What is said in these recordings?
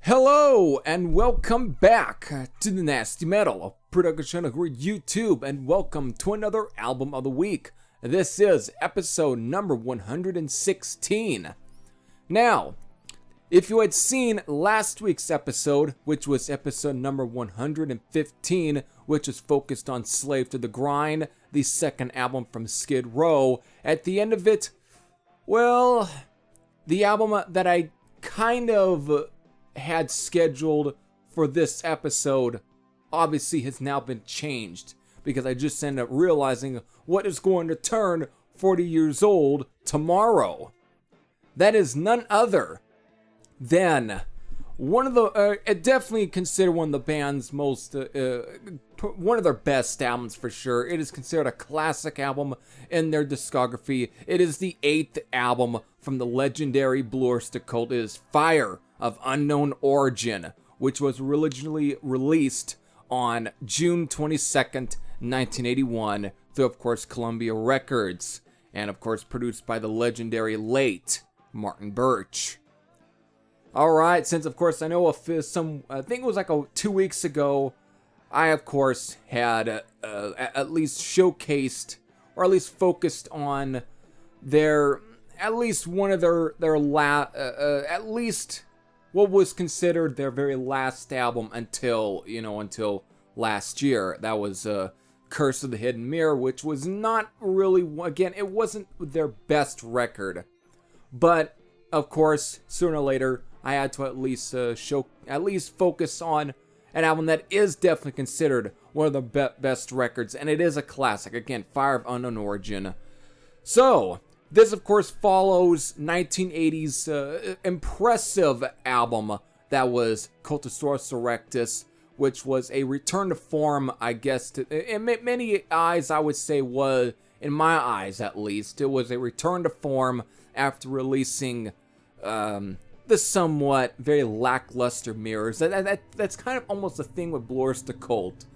Hello and welcome back to the Nasty Metal Production on YouTube, and welcome to another album of the week. This is episode number 116. Now, if you had seen last week's episode, which was episode number 115, which is focused on Slave to the Grind, the second album from Skid Row, at the end of it, well, the album that I kind of had scheduled for this episode obviously has now been changed, because I just ended up realizing what is going to turn 40 years old tomorrow. That is none other than one of the, definitely considered one of the band's most, one of their best albums for sure. It is considered a classic album in their discography. It is the 8th album from the legendary Öyster cult. It is Fire of Unknown Origin, which was originally released on June 22nd, 1981, through, of course, Columbia Records, and, of course, produced by the legendary late Martin Birch. Alright, since, of course, I know I think it was like 2 weeks ago, I, of course, had at least showcased, or at least focused on their, at least one of their at least what was considered their very last album until last year. That was Curse of the Hidden Mirror, which was not really, again, it wasn't their best record. But, of course, sooner or later, I had to at least focus on an album that is definitely considered one of the best records, and it is a classic. Again, Fire of Unknown Origin. So, this, of course, follows 1980's impressive album that was Cultosaurus Erectus, which was a return to form, I guess, in many eyes, I would say, was, in my eyes at least, it was a return to form after releasing the somewhat very lackluster Mirrors. That's kind of almost a thing with Öyster cult.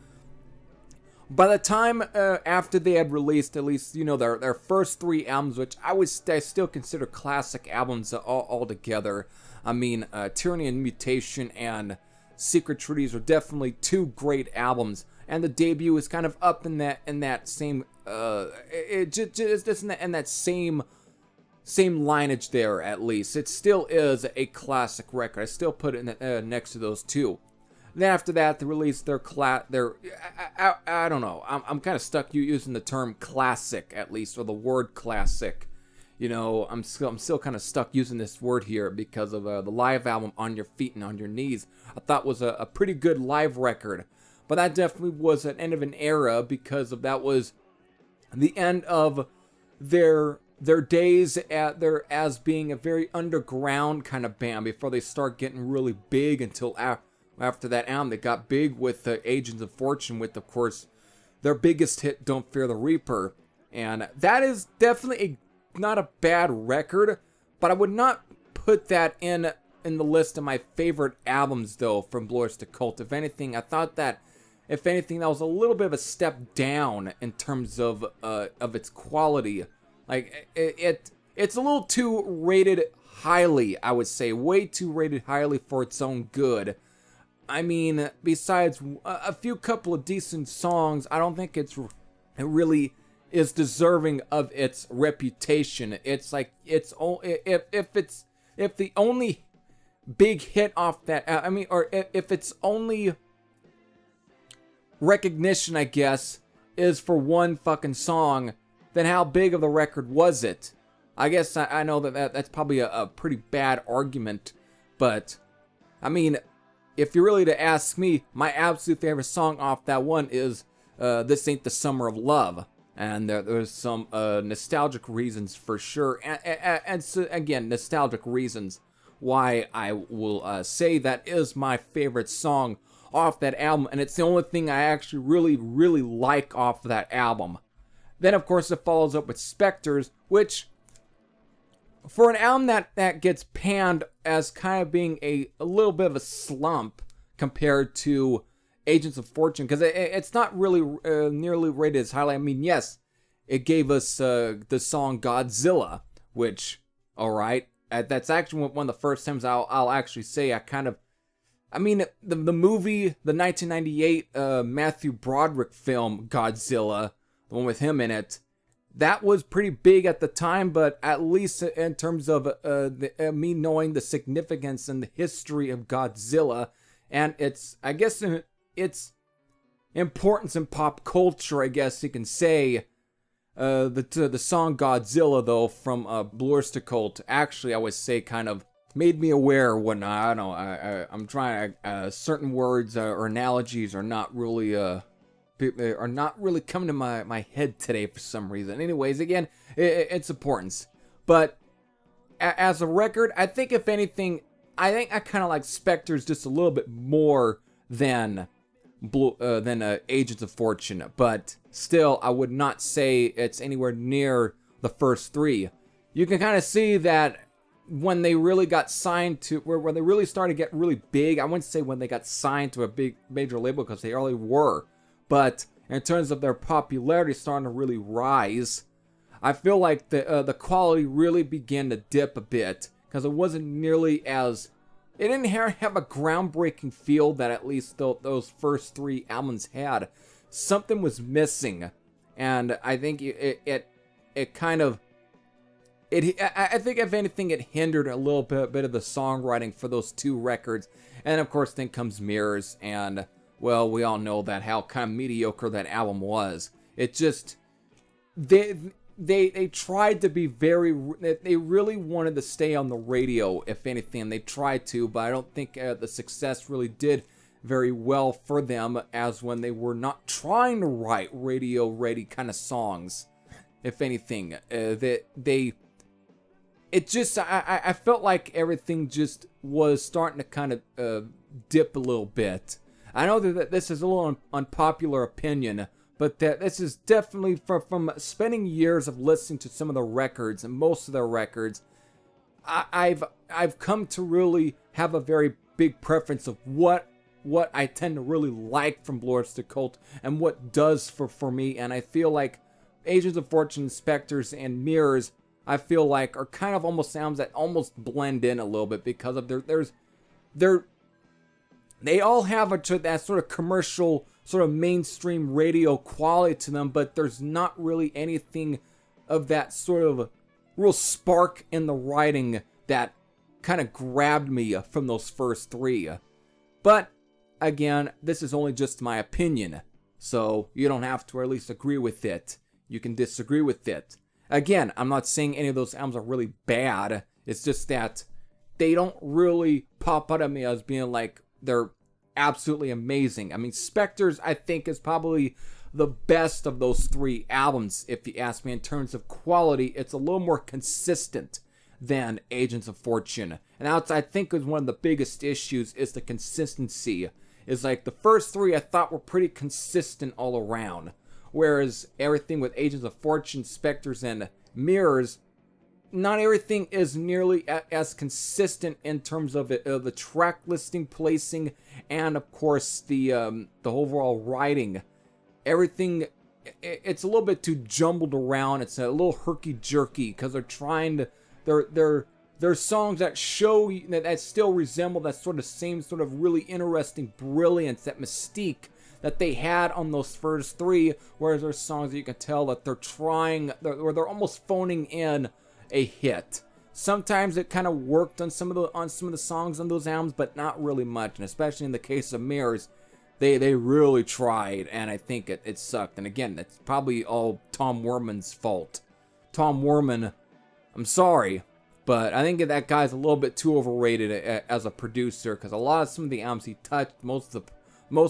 By the time after they had released at least, their first 3 albums, which I still consider classic albums altogether. I mean, Tyranny and Mutation and Secret Treaties are definitely 2 great albums, and the debut is kind of up in that same same lineage there. At least it still is a classic record. I still put it next to those 2. Then after that, they released their I don't know. I'm kind of stuck using the term classic, at least, or the word classic. I'm still kind of stuck using this word here because of the live album On Your Feet and On Your Knees. I thought was a pretty good live record, but that definitely was an end of an era, because that was the end of their days as being a very underground kind of band before they start getting really big. Until after that album, they got big with Agents of Fortune, with, of course, their biggest hit, Don't Fear the Reaper. And that is definitely not a bad record, but I would not put that in the list of my favorite albums, though, from Öyster cult. If anything, I thought that, if anything, that was a little bit of a step down in terms of its quality. Like, it's a little too rated highly, I would say. Way too rated highly for its own good. I mean, besides a couple of decent songs, I don't think it really is deserving of its reputation. It's like, if the only big hit off that, or if its only recognition, I guess, is for one fucking song, then how big of a record was it? I guess I know that's probably a pretty bad argument, but I mean, if you're really to ask me, my absolute favorite song off that one is This Ain't the Summer of Love. And there's some nostalgic reasons for sure. And so, again, nostalgic reasons why I will say that is my favorite song off that album. And it's the only thing I actually really, really like off that album. Then, of course, it follows up with Spectres, which, for an album that gets panned as kind of being a little bit of a slump compared to Agents of Fortune, because it's not really nearly rated as highly. I mean, yes, it gave us the song Godzilla, which, alright, that's actually one of the first times I'll actually say I kind of I mean, the movie, the 1998 Matthew Broderick film, Godzilla, the one with him in it, that was pretty big at the time, but at least in terms of me knowing the significance and the history of Godzilla, and I guess, its importance in pop culture, I guess you can say. The song Godzilla, though, from Blue Öyster Cult, actually, I would say, kind of made me aware when I don't know, I'm trying certain words or analogies are not really coming to my head today for some reason. Anyways, again, it's importance. But as a record, I think if anything, I think I kind of like Spectres just a little bit more than Agents of Fortune. But still, I would not say it's anywhere near the first three. You can kind of see that when they really got signed to, where they really started to get really big. I wouldn't say when they got signed to a big major label, because they already were. But in terms of their popularity starting to really rise, I feel like the quality really began to dip a bit, because it wasn't nearly as, it didn't have a groundbreaking feel that at least those first three albums had. Something was missing, and I think it kind of, I think if anything, it hindered a little bit of the songwriting for those two records. And of course, then comes Mirrors, and well, we all know that how kind of mediocre that album was. It just, they tried to be they really wanted to stay on the radio, if anything. They tried to, but I don't think the success really did very well for them, as when they were not trying to write radio ready kind of songs. If anything, it just, I felt like everything just was starting to kind of dip a little bit. I know that this is a little unpopular opinion, but that this is definitely from spending years of listening to some of the records, and most of their records, I've come to really have a very big preference of what I tend to really like from Blue Öyster Cult and what does for me. And I feel like Agents of Fortune, Spectres, and Mirrors, I feel like, are kind of almost sounds that almost blend in a little bit, because of they all have that sort of commercial, sort of mainstream radio quality to them, but there's not really anything of that sort of real spark in the writing that kind of grabbed me from those first three. But again, this is only just my opinion, so you don't have to, or at least agree with it. You can disagree with it. Again, I'm not saying any of those albums are really bad. It's just that they don't really pop out at me as being like they're absolutely amazing. I mean, Spectres, I think, is probably the best of those three albums, if you ask me. In terms of quality, it's a little more consistent than Agents of Fortune. And that's, I think, is one of the biggest issues, is the consistency. Is like the first three I thought were pretty consistent all around. Whereas everything with Agents of Fortune, Spectres, and Mirrors, not everything is nearly as consistent in terms of the track listing, placing, and of course the overall writing. Everything, it's a little bit too jumbled around. It's a little herky-jerky, because they're trying to, they're songs that show, that still resemble that sort of same sort of really interesting brilliance, that mystique that they had on those first three, whereas there's songs that you can tell that they're trying, or they're almost phoning in a hit. Sometimes it kind of worked on some of the songs on those albums, but not really much. And especially in the case of Mirrors, they really tried, and I think it sucked. And again, it's probably all Tom Werman's fault. Tom Werman, I'm sorry, but I think that guy's a little bit too overrated as a producer, because some of the albums he touched most of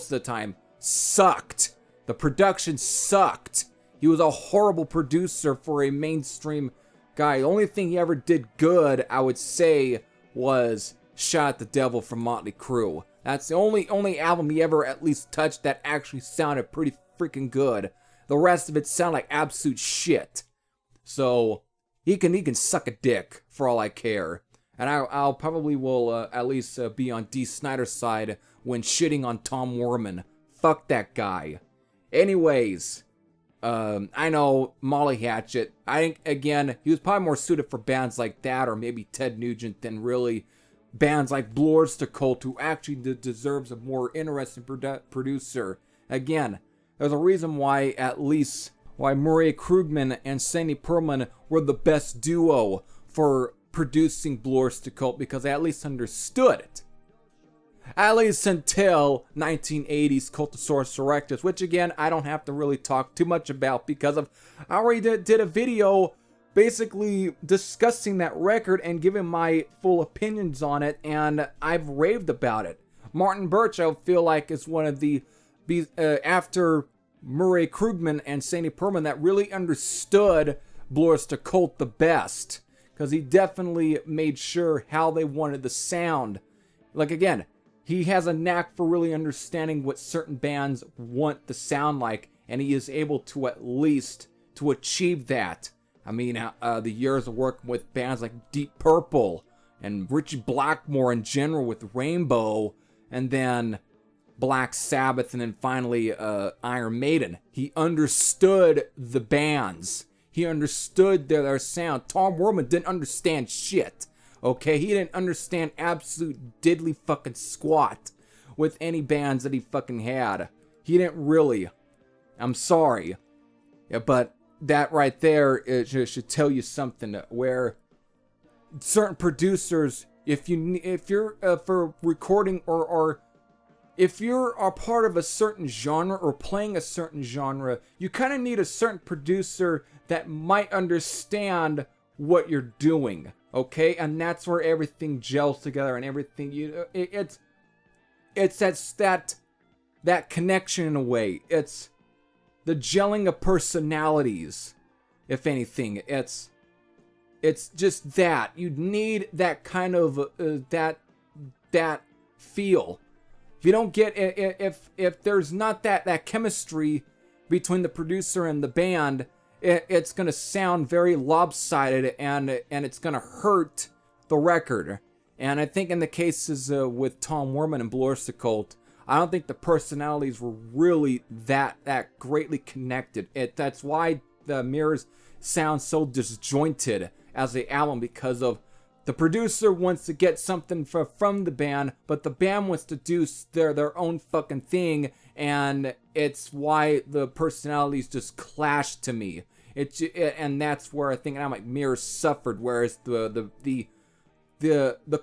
the time sucked. The production sucked. He was a horrible producer for a mainstream guy. The only thing he ever did good, I would say, was Shot at the Devil from Motley Crue. That's the only album he ever at least touched that actually sounded pretty freaking good. The rest of it sounded like absolute shit. So he can suck a dick for all I care. And I'll probably will at least be on Dee Snider's side when shitting on Tom Werman. Fuck that guy. Anyways, I know Molly Hatchet. I think, again, he was probably more suited for bands like that, or maybe Ted Nugent, than really bands like Blue Öyster Cult, who actually deserves a more interesting producer. Again, there's a reason why Murray Krugman and Sandy Pearlman were the best duo for producing Blue Öyster Cult, because they at least understood it. At least until 1980s Cultosaurus Erectus, which again, I don't have to really talk too much about because I already did a video basically discussing that record and giving my full opinions on it, and I've raved about it. Martin Birch, I feel like, is one of the, after Murray Krugman and Sandy Pearlman, that really understood Blue Öyster Cult the best, because he definitely made sure how they wanted the sound. Like, again, he has a knack for really understanding what certain bands want to sound like, and he is able to at least to achieve that. I mean, the years of working with bands like Deep Purple and Richie Blackmore in general with Rainbow, and then Black Sabbath, and then finally Iron Maiden. He understood the bands. He understood their sound. Tom Werman didn't understand shit. Okay, he didn't understand absolute diddly fucking squat with any bands that he fucking had. He didn't really. I'm sorry. Yeah, but that right there should tell you something, where certain producers, if you're for recording or if you're a part of a certain genre or playing a certain genre, you kind of need a certain producer that might understand what you're doing. Okay, and that's where everything gels together, and everything it's that connection in a way. It's the gelling of personalities. If anything, it's just that you need that kind of that feel. If you don't get if there's not that chemistry between the producer and the band, it's going to sound very lopsided, and it's going to hurt the record. And I think in the cases with Tom Werman and Blue Öyster Cult, I don't think the personalities were really that greatly connected. That's why the Mirrors sound so disjointed as the album, because of the producer wants to get something from the band, but the band wants to do their own fucking thing, and it's why the personalities just clash to me. And that's where I think I'm like Mirrors suffered, whereas the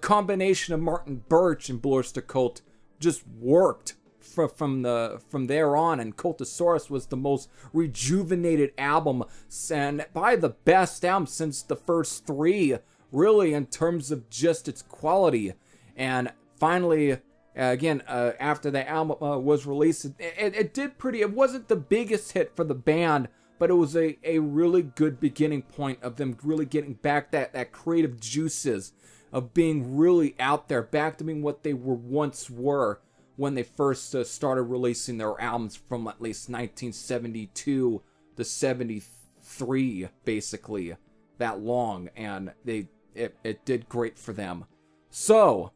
combination of Martin Birch and Blue Öyster Cult just worked from there on, and Cultosaurus was the most rejuvenated album, and probably the best album since the first three, really, in terms of just its quality. And finally, again, after the album was released, it did pretty. It wasn't the biggest hit for the band, but it was a really good beginning point of them really getting back that creative juices of being really out there, back to being what they once were when they first started releasing their albums from at least 1972 to 73, basically, that long, and it did great for them. So,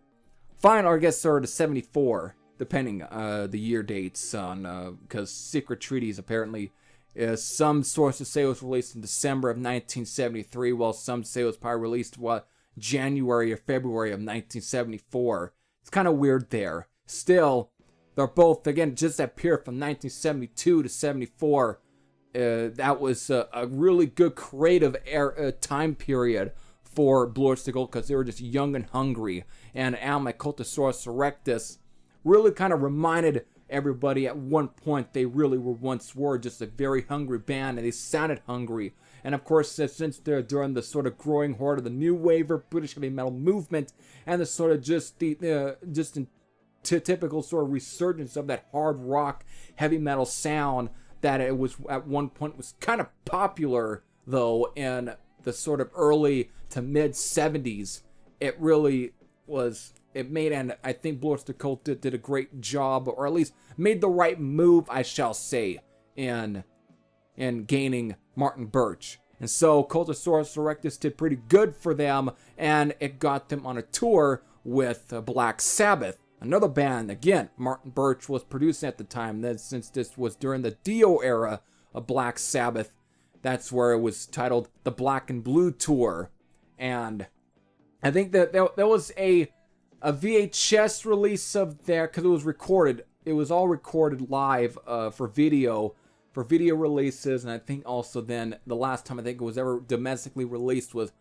final, I guess, to 74, depending the year dates on, because Secret Treaties apparently, some sources say it was released in December of 1973, while some say it was probably released January or February of 1974. It's kind of weird there. Still, they're both, again, just that period from 1972 to 74. That was a really good creative time period for Blue Öyster Cult, because they were just young and hungry. And an album like Cultosaurus Erectus really kind of reminded everybody at one point they really were just a very hungry band, and they sounded hungry. And of course, since they're during the sort of growing horde of the new wave of British heavy metal movement, and the sort of typical sort of resurgence of that hard rock heavy metal sound, that it was at one point was kind of popular, though, in the sort of early to mid 70s. It really was. It made, and I think Blue Öyster Cult did a great job, or at least made the right move, I shall say, in gaining Martin Birch. And so Cultosaurus Erectus did pretty good for them, and it got them on a tour with Black Sabbath, another band. Again, Martin Birch was producing at the time. Then, since this was during the Dio era of Black Sabbath, that's where it was titled the Black and Blue Tour. And I think that there was a a VHS release of there, because it was recorded. It was all recorded live for video releases, and I think also then the last time I think it was ever domestically released was,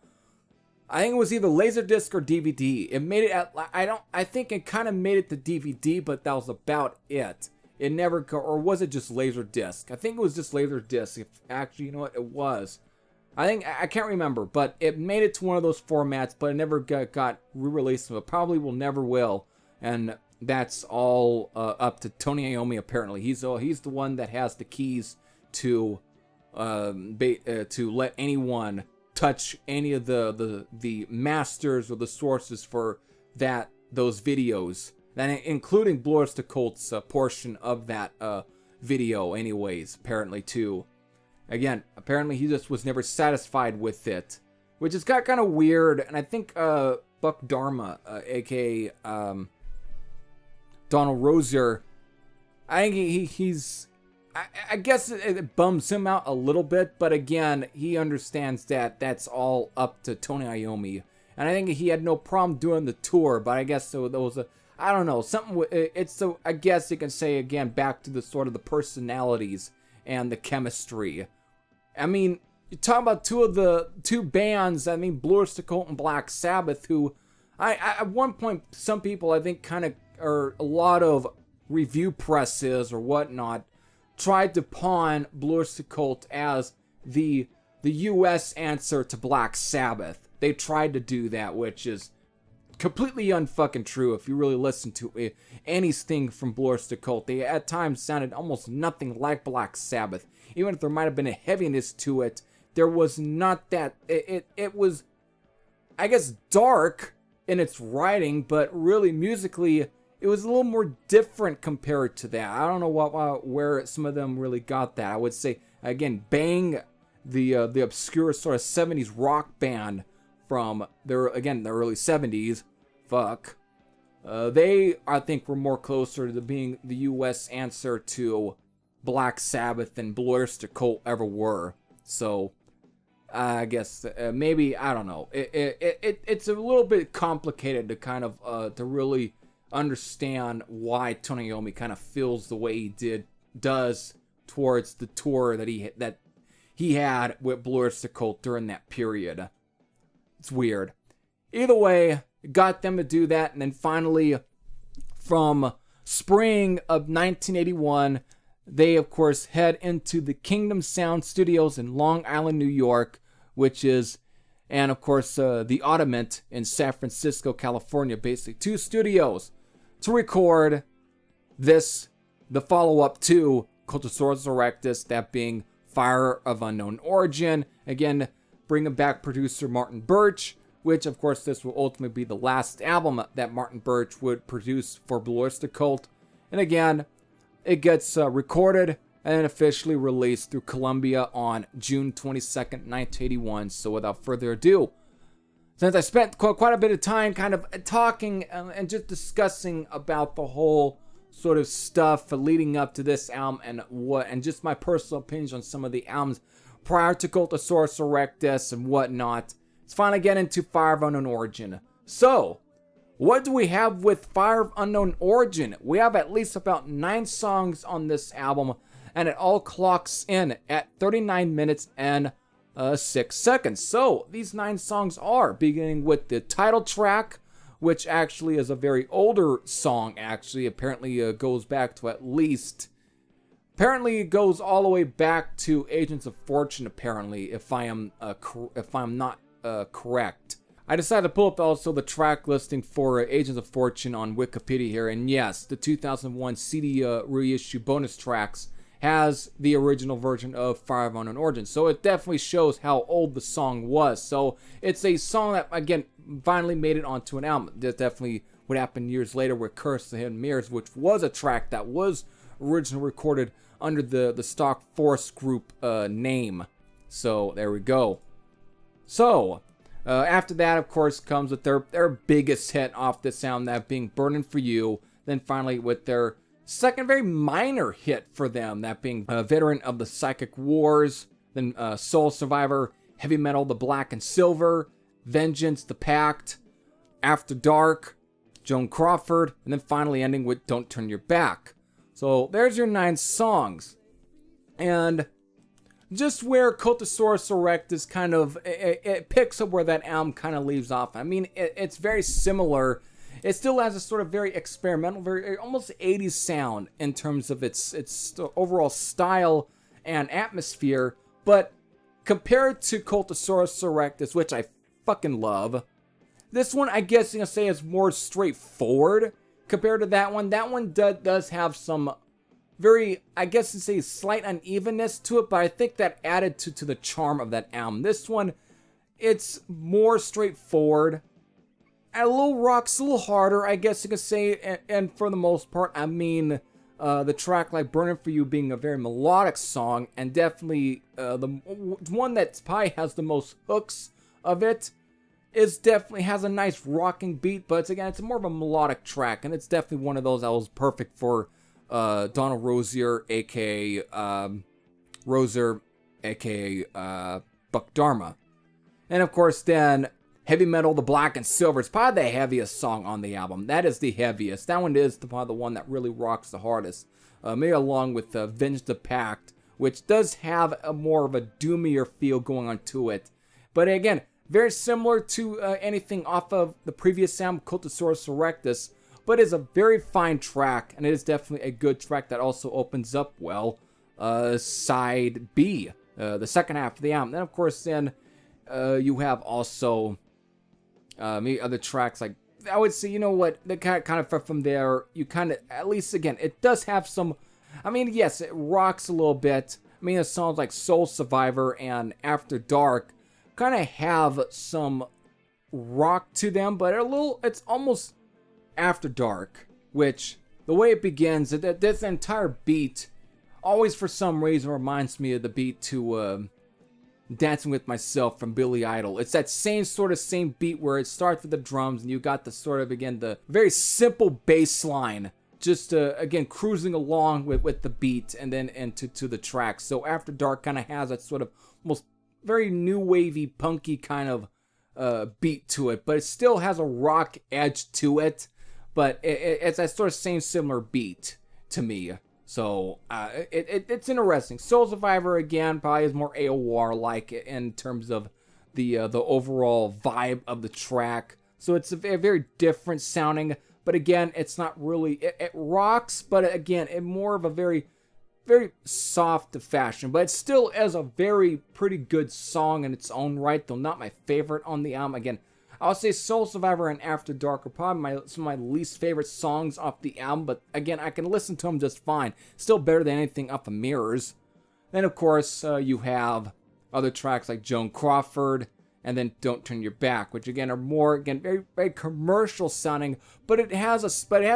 I think it was either Laserdisc or DVD. It made it at, I think it kind of made it to DVD, but that was about it. It never, or was it just Laserdisc? I think it was just Laserdisc. If actually, you know what, it was. I can't remember, but it made it to one of those formats, but it never got re-released, so it probably will never will. And that's all up to Tony Iommi, apparently. He's the one that has the keys to let anyone touch any of the masters or the sources for those videos, and including Blue Öyster Cult's portion of that video, anyways. Apparently, too. Again, apparently he just was never satisfied with it, which has got kind of weird. And I think Buck Dharma, aka Donald Rozier, I think he's. I guess it bums him out a little bit, but again, he understands that that's all up to Tony Iommi, and I think he had no problem doing the tour. But I guess so there was I don't know, something. It's so, I guess you can say again, back to the sort of the personalities and the chemistry. I mean, you talk about two bands. I mean, Blue Öyster Cult and Black Sabbath, who I at one point some people I think kind of, or a lot of review presses or whatnot, tried to pawn Blue Öyster Cult as the U.S. answer to Black Sabbath. They tried to do that, which is completely unfucking true. If you really listen to anything from Blue Öyster Cult, they at times sounded almost nothing like Black Sabbath. Even if there might have been a heaviness to it, there was not that. It was, I guess, dark in its writing, but really musically, it was a little more different compared to that. I don't know where some of them really got that. I would say, again, Bang, the obscure sort of 70s rock band from the early 70s. Fuck. They, I think, were more closer to being the U.S. answer to Black Sabbath than Blue Öyster Cult ever were. So, I guess maybe, I don't know. It's a little bit complicated to kind of to really understand why Tony Iommi kind of feels the way he does towards the tour that he had with Blue Öyster Cult during that period. It's weird. Either way, got them to do that, and then finally, from spring of 1981, they of course head into the Kingdom Sound Studios in Long Island, New York, which is, and of course the Audiment in San Francisco, California, basically 2 studios to record the follow-up to Cultosaurus Erectus, that being Fire of Unknown Origin. Again, bringing back producer Martin Birch, which of course this will ultimately be the last album that Martin Birch would produce for Blue Öyster Cult. And again, it gets recorded and officially released through Columbia on June 22nd, 1981. So without further ado, since I spent quite a bit of time kind of talking and just discussing about the whole sort of stuff leading up to this album and just my personal opinions on some of the albums prior to Cultosaurus Erectus and whatnot, let's finally get into Fire of Unknown Origin. So, what do we have with Fire of Unknown Origin? We have at least about 9 songs on this album, and it all clocks in at 39 minutes and 6 seconds. So, these 9 songs are beginning with the title track, which actually is a very older song, actually. Apparently goes back to apparently it goes all the way back to Agents of Fortune, apparently, if I'm not correct. I decided to pull up also the track listing for Agents of Fortune on Wikipedia here, and yes, the 2001 CD reissue bonus tracks has the original version of Fire of Unknown Origin, so it definitely shows how old the song was. So it's a song that, again, finally made it onto an album. That definitely would happen years later with Curse of the Hidden Mirrors, which was a track that was originally recorded under the Stock Force Group name. So there we go. So after that, of course, comes with their biggest hit off this album, that being Burning for You. Then finally with their second very minor hit for them, that being Veteran of the Psychic Wars. Then Soul Survivor, Heavy Metal, The Black and Silver, Vengeance, The Pact, After Dark, Joan Crawford, and then finally ending with Don't Turn Your Back. So there's your 9 songs. And just where Cultosaurus erectus kind of, it picks up where that album kind of leaves off. I mean, it's very similar. It still has a sort of very experimental, very almost 80s sound in terms of its overall style and atmosphere. But compared to Cultosaurus erectus, which I fucking love, this one, I guess you can say, is more straightforward compared to that one. That one does have some very, I guess you say, slight unevenness to it, but I think that added to the charm of that album. This one, it's more straightforward. A little rocks, a little harder, I guess you could say, and for the most part, I mean, the track like Burning For You being a very melodic song, and definitely the one that probably has the most hooks of it, is definitely has a nice rocking beat, but it's more of a melodic track, and it's definitely one of those that was perfect for Donald Rosier, aka Roser, aka Buck Dharma. And of course, then Heavy Metal, The Black and Silver is probably the heaviest song on the album. That is the heaviest. That one is probably the one that really rocks the hardest. Maybe along with Venge the Pact, which does have a more of a doomier feel going on to it. But again, very similar to anything off of the previous album, Cultosaurus erectus, but is a very fine track, and it is definitely a good track that also opens up well. Side B, the second half of the album. Then, of course, then you have also maybe other tracks like, I would say, you know what, the kind of from there, you kind of, at least again, it does have some, I mean, yes, it rocks a little bit. I mean, the songs like Soul Survivor and After Dark kind of have some rock to them, but it's almost After Dark, which the way it begins, that this entire beat always for some reason reminds me of the beat to Dancing With Myself from Billy Idol. It's that same beat where it starts with the drums and you got the sort of, again, the very simple bass line, just again cruising along with the beat and then into the track. So After Dark kind of has that sort of almost very new wavy punky kind of beat to it, but it still has a rock edge to it, but it's that sort of same similar beat to me. So it's interesting. Soul Survivor again probably is more AOR like in terms of the overall vibe of the track. So it's a very different sounding, but again, it's not really, it rocks, but again, it more of a very soft fashion, but it still is a very pretty good song in its own right, though not my favorite on the album. Again, I'll say Soul Survivor and After Dark are probably some of my least favorite songs off the album, but again, I can listen to them just fine. Still better than anything off of Mirrors. Then, of course, you have other tracks like Joan Crawford, and then Don't Turn Your Back, which again are more, very, very commercial sounding, but it has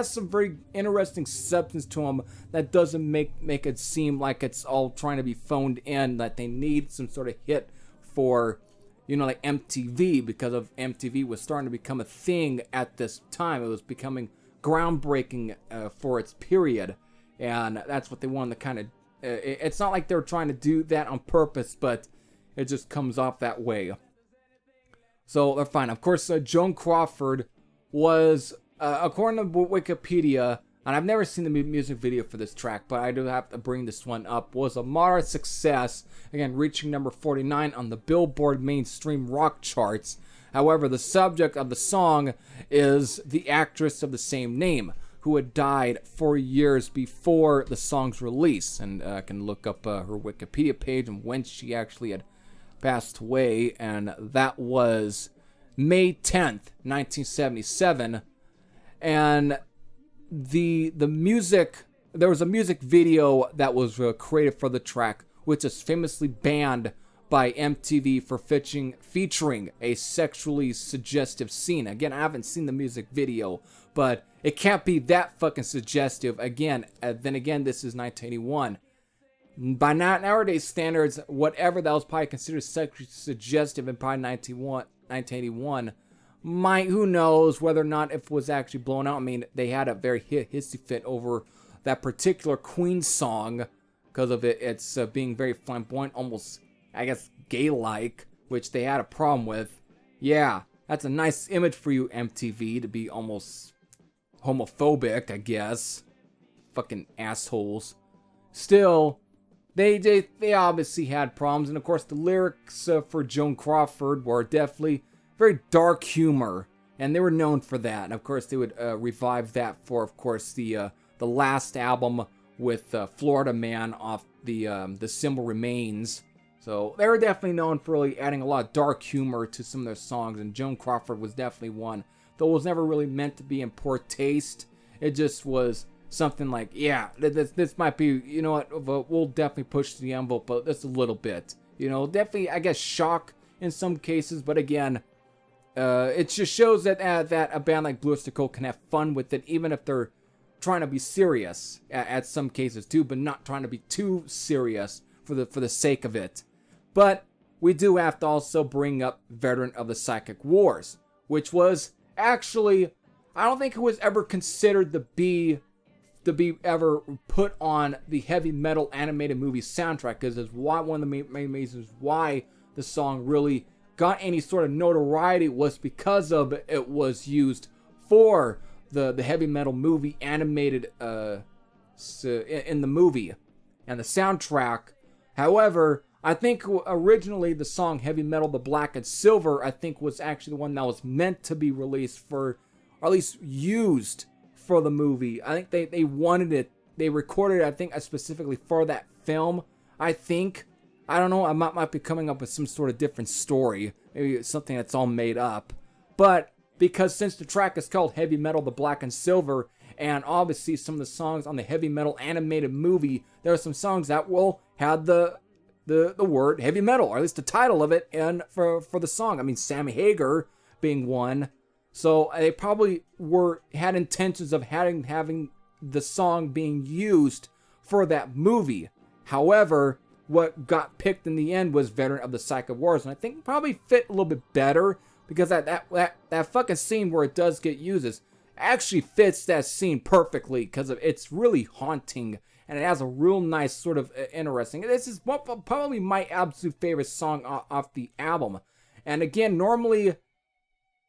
some very interesting substance to them that doesn't make it seem like it's all trying to be phoned in, that they need some sort of hit for, you know, like MTV, because of MTV was starting to become a thing at this time. It was becoming groundbreaking for its period, and that's what they wanted to kind of, it's not like they were trying to do that on purpose, but it just comes off that way. So they're fine. Of course, Joan Crawford was, according to Wikipedia, and I've never seen the music video for this track, but I do have to bring this one up, was a moderate success, again, reaching number 49 on the Billboard mainstream rock charts. However, the subject of the song is the actress of the same name, who had died 4 years before the song's release. And I can look up her Wikipedia page and when she actually had passed away, and that was May 10th, 1977. And the music, there was a music video that was created for the track, which is famously banned by MTV for featuring a sexually suggestive scene. Again, I haven't seen the music video, but it can't be that fucking suggestive. Again, then again, this is 1981. By nowadays standards, whatever that was probably considered sexually suggestive in probably 1981, who knows whether or not if it was actually blown out. I mean, they had a very hissy fit over that particular Queen song because of it's being very flamboyant, almost, I guess, gay-like, which they had a problem with. Yeah, that's a nice image for you, MTV, to be almost homophobic, I guess. Fucking assholes. Still, they obviously had problems, and of course the lyrics for Joan Crawford were definitely very dark humor, and they were known for that. And of course they would revive that for, of course, the last album with Florida Man off the Symbol Remains. So they were definitely known for really adding a lot of dark humor to some of their songs, and Joan Crawford was definitely one. Though it was never really meant to be in poor taste. It just was something like, yeah, this might be, you know what, we'll definitely push the envelope, but just a little bit. You know, definitely, I guess, shock in some cases, but again, it just shows that a band like Blue Öyster Cult can have fun with it, even if they're trying to be serious at some cases too, but not trying to be too serious for the sake of it. But we do have to also bring up Veteran of the Psychic Wars, which was actually, I don't think it was ever considered to be ever put on the heavy metal animated movie soundtrack, because it's one of the main reasons why the song really got any sort of notoriety was because of it was used for the heavy metal movie animated in the movie and the soundtrack. However, I think originally the song Heavy Metal, the Black and Silver, I think was actually the one that was meant to be released for, or at least used for the movie. I think they wanted it, they recorded it, I think, specifically for that film. I think, I don't know, I might be coming up with some sort of different story. Maybe it's something that's all made up. But because since the track is called Heavy Metal, the Black and Silver, and obviously some of the songs on the Heavy Metal animated movie, there are some songs that will have the word heavy metal, or at least the title of it, and for the song. I mean, Sammy Hagar being one. So they probably had intentions of having the song being used for that movie. However, what got picked in the end was Veteran of the Psychic Wars, and I think probably fit a little bit better, because that fucking scene where it does get used actually fits that scene perfectly, because it's really haunting, and it has a real nice sort of interesting. This is probably my absolute favorite song off the album. And again, normally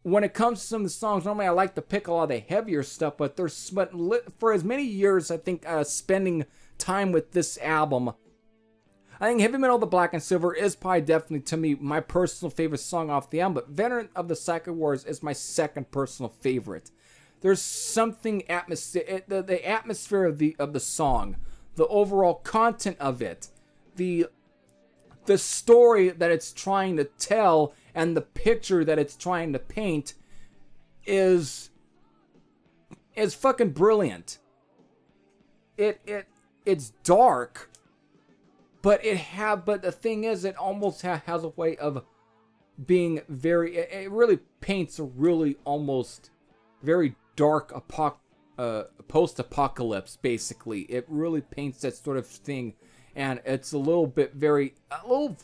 when it comes to some of the songs, normally I like to pick a lot of the heavier stuff, but for as many years, I think, spending time with this album, I think Heavy Metal, the Black and Silver is probably definitely, to me, my personal favorite song off the album, but Veteran of the Psychic Wars is my second personal favorite. There's something the atmosphere of the song, the overall content of it, the story that it's trying to tell, and the picture that it's trying to paint is fucking brilliant. It's dark, but the thing is, it almost has a way of being very. It really paints a really almost very dark post-apocalypse. Basically, it really paints that sort of thing, and it's a little bit a little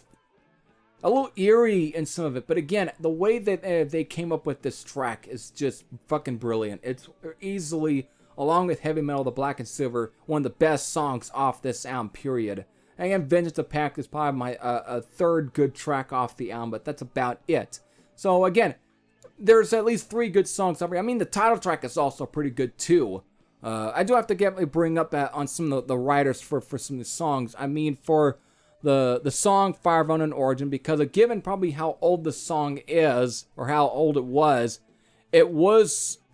eerie in some of it. But again, the way that they came up with this track is just fucking brilliant. It's easily, along with Heavy Metal, the Black and Silver, one of the best songs off this album, period. And again, Vengeance of Pact is probably my third good track off the album, but that's about it. So again, there's at least 3 good songs. I mean, the title track is also pretty good too. I do have to bring up on some of the writers for some of the songs. I mean, for the song Fire of Unknown Origin, because given probably how old the song is, or how old it was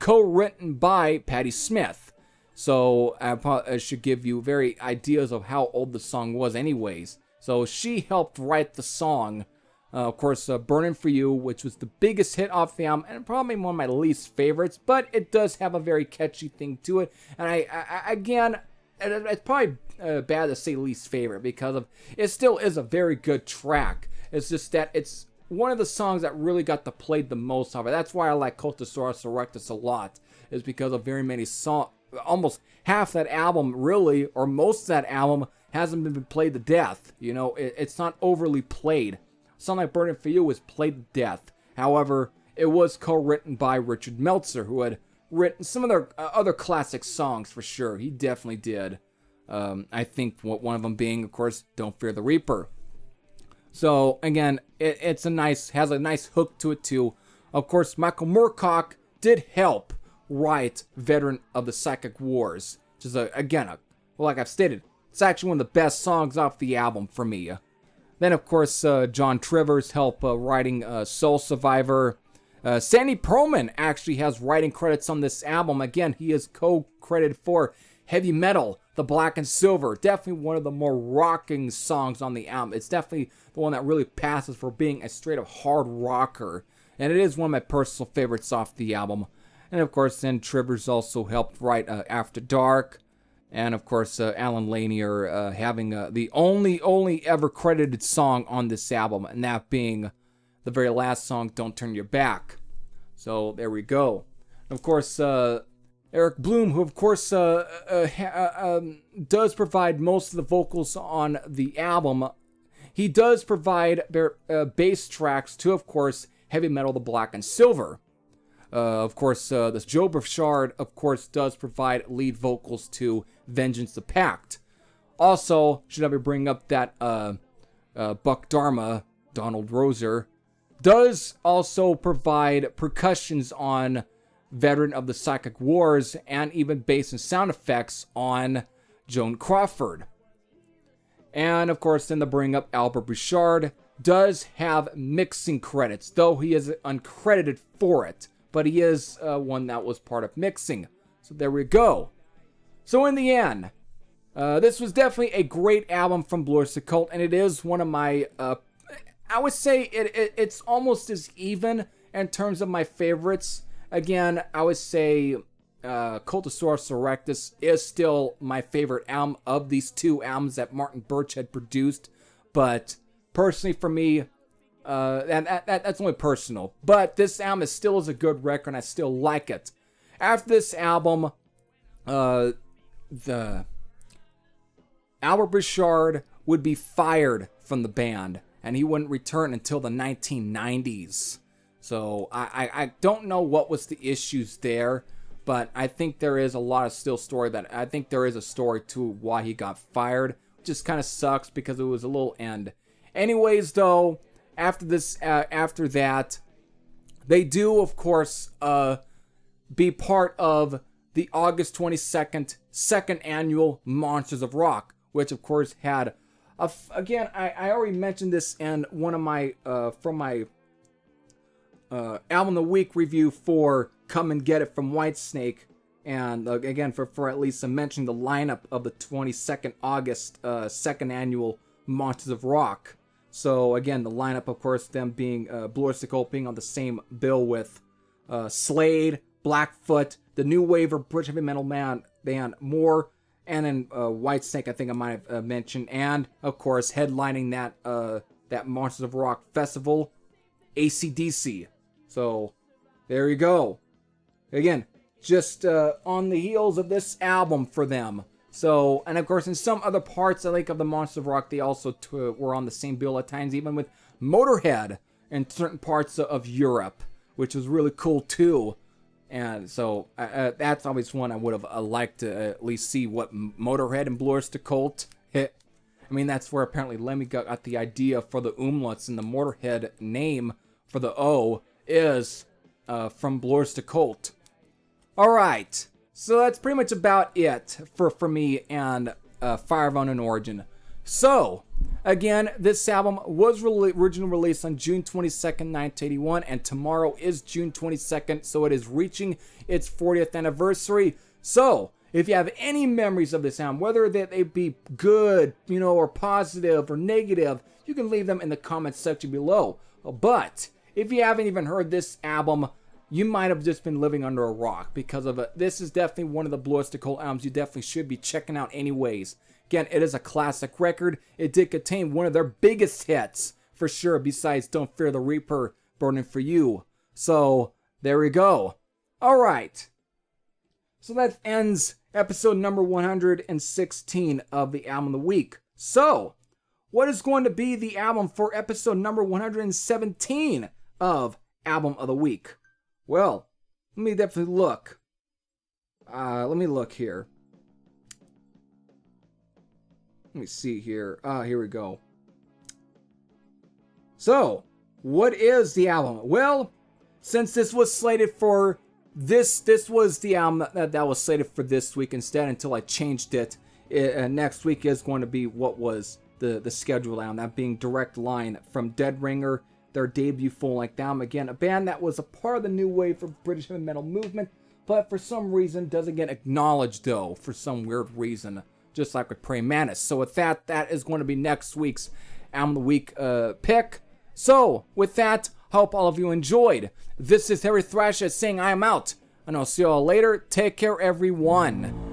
co-written by Patti Smith. So I should give you very ideas of how old the song was anyways. So she helped write the song. Of course, Burning For You, which was the biggest hit off the album, and probably one of my least favorites, but it does have a very catchy thing to it. And I again, it's probably bad to say least favorite, because it still is a very good track. It's just that it's one of the songs that really got to play the most of it. That's why I like Cultosaurus Erectus a lot, is because of very many songs. Almost half that album, really, or most of that album, hasn't been played to death. You know, it's not overly played. Something like Burning For You was played to death. However, it was co-written by Richard Meltzer, who had written some of their other classic songs for sure. He definitely did. I think one of them being, of course, Don't Fear the Reaper. So again, has a nice hook to it too. Of course, Michael Moorcock did help write Veteran of the Psychic Wars, which is, like I've stated, it's actually one of the best songs off the album for me. Then, of course, John Trivers helped writing Soul Survivor. Sandy Pearlman actually has writing credits on this album. Again, he is co-credited for Heavy Metal, The Black and Silver. Definitely one of the more rocking songs on the album. It's definitely the one that really passes for being a straight-up hard rocker. And it is one of my personal favorites off the album. And, of course, then Trivers also helped write After Dark. And, of course, Alan Lanier having the only ever credited song on this album, and that being the very last song, Don't Turn Your Back. So, there we go. Of course, Eric Bloom, who, of course, does provide most of the vocals on the album, he does provide bass tracks to, of course, Heavy Metal, The Black and Silver. Of course, this Joe Burchard, of course, does provide lead vocals to Vengeance the Pact. Also, should I be bringing up that Buck Dharma, Donald Roser, does also provide percussions on Veteran of the Psychic Wars and even bass and sound effects on Joan Crawford. And, of course, then to bring up Albert Bouchard does have mixing credits, though he is uncredited for it. But he is one that was part of mixing. So there we go. So in the end, this was definitely a great album from Blue Öyster Cult, and it is one of my, I would say it's almost as even in terms of my favorites. Again, I would say Cultosaurus Erectus is still my favorite album of these two albums that Martin Birch had produced. But personally for me, that's only personal. But this album still is a good record, and I still like it. After this album, the Albert Bouchard would be fired from the band, and he wouldn't return until the 1990s. So I don't know what was the issues there, but I think there is a lot of still story that I think there is a story to why he got fired. Just kind of sucks because it was a little end. Anyways, though, after that, they do, of course, be part of the August 22nd second annual Monsters of Rock, which, of course, had again, I already mentioned this in one of my from my album of the week review for Come and Get It from Whitesnake, and again for at least mentioning the lineup of the 22nd August second annual Monsters of Rock. So again, the lineup, of course, them being Blue Öyster Cult being on the same bill with Slade, Blackfoot, the New Wave of British Heavy Metal band More, and then Whitesnake, I think I might have mentioned, and of course headlining that Monsters of Rock festival, AC/DC. So there you go. Again, just on the heels of this album for them. So, and of course, in some other parts, I think, of the Monsters of Rock, they also were on the same bill at times, even with Motorhead in certain parts of Europe, which was really cool too. And so, that's always one I would have liked to at least see what Motorhead and Blue Öyster Cult hit. I mean, that's where apparently Lemmy got the idea for the umlauts, and the Motorhead name for the O is from Blue Öyster Cult. Alright, so that's pretty much about it for me and Fire of Unknown Origin. So, again, this album was originally released on June 22nd, 1981, and tomorrow is June 22nd, so it is reaching its 40th anniversary. So, if you have any memories of this album, whether they be good, or positive or negative, you can leave them in the comments section below. But if you haven't even heard this album, you might have just been living under a rock because of it. This is definitely one of the Blue Öyster Cult albums you definitely should be checking out anyways. Again, it is a classic record. It did contain one of their biggest hits, for sure, besides Don't Fear the Reaper, Burning for You. So, there we go. Alright. So that ends episode number 116 of the Album of the Week. So, what is going to be the album for episode number 117 of Album of the Week? Well, let me definitely look. Let me look here. Let me see here. Here we go. So, what is the album? Well, since this was slated for this was the album that was slated for this week instead until I changed it. Next week is going to be what was the scheduled album, that being Direct Line from Dead Ringer, their debut full-length album. Again, a band that was a part of the new wave for British heavy metal movement, but for some reason doesn't get acknowledged, though, for some weird reason, just like with Praying Mantis. So with that is going to be next week's Album of the Week pick. So, with that, hope all of you enjoyed. This is Harry Thrasher saying I am out, and I'll see you all later. Take care, everyone.